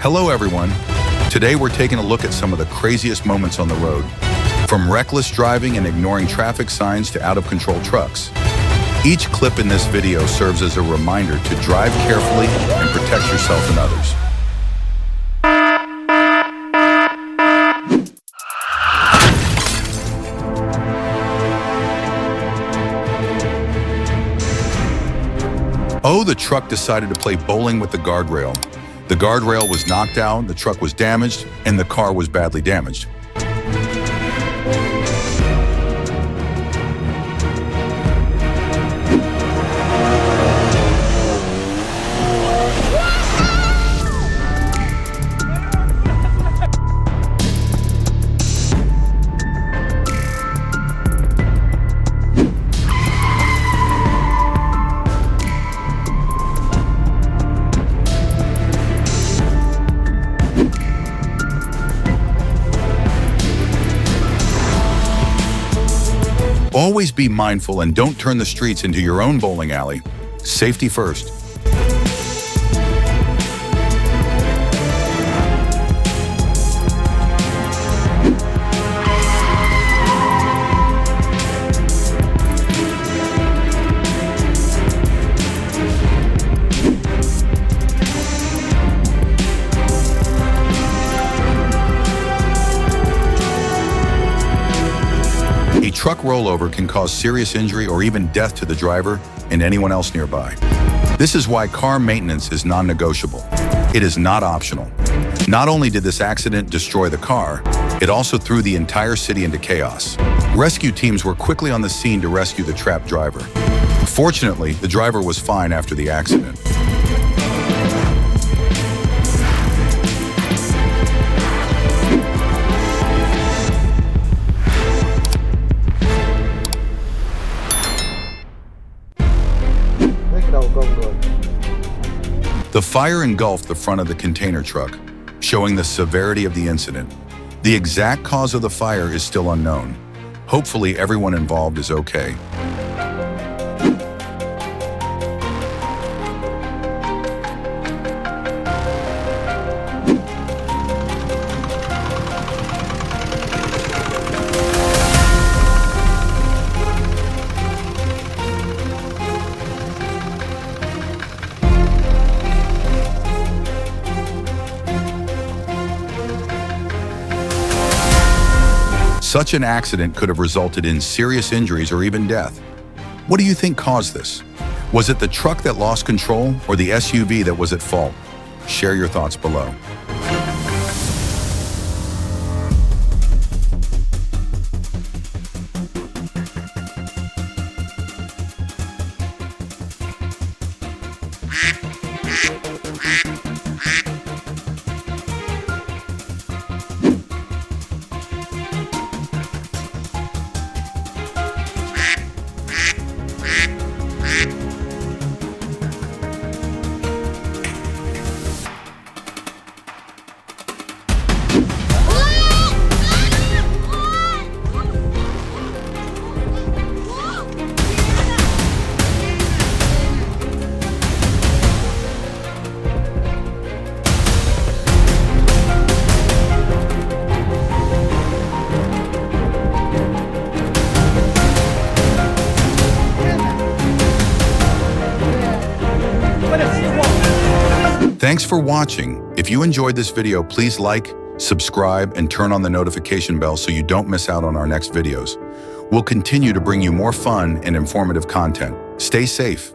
Hello everyone. Today we're taking a look at some of the craziest moments on the road. From reckless driving and ignoring traffic signs to out-of-control trucks. Each clip in this video serves as a reminder to drive carefully and protect yourself and others. Oh, the truck decided to play bowling with the guardrail. The guardrail was knocked out, the truck was damaged, and the car was badly damaged. Always be mindful and don't turn the streets into your own bowling alley. Safety first. A truck rollover can cause serious injury or even death to the driver and anyone else nearby. This is why car maintenance is non-negotiable. It is not optional. Not only did this accident destroy the car, it also threw the entire city into chaos. Rescue teams were quickly on the scene to rescue the trapped driver. Fortunately, the driver was fine after the accident. The fire engulfed the front of the container truck, showing the severity of the incident. The exact cause of the fire is still unknown. Hopefully, everyone involved is okay. Such an accident could have resulted in serious injuries or even death. What do you think caused this? Was it the truck that lost control or the SUV that was at fault? Share your thoughts below. Thanks for watching. If you enjoyed this video, please like, subscribe, and turn on the notification bell so you don't miss out on our next videos. We'll continue to bring you more fun and informative content. Stay safe.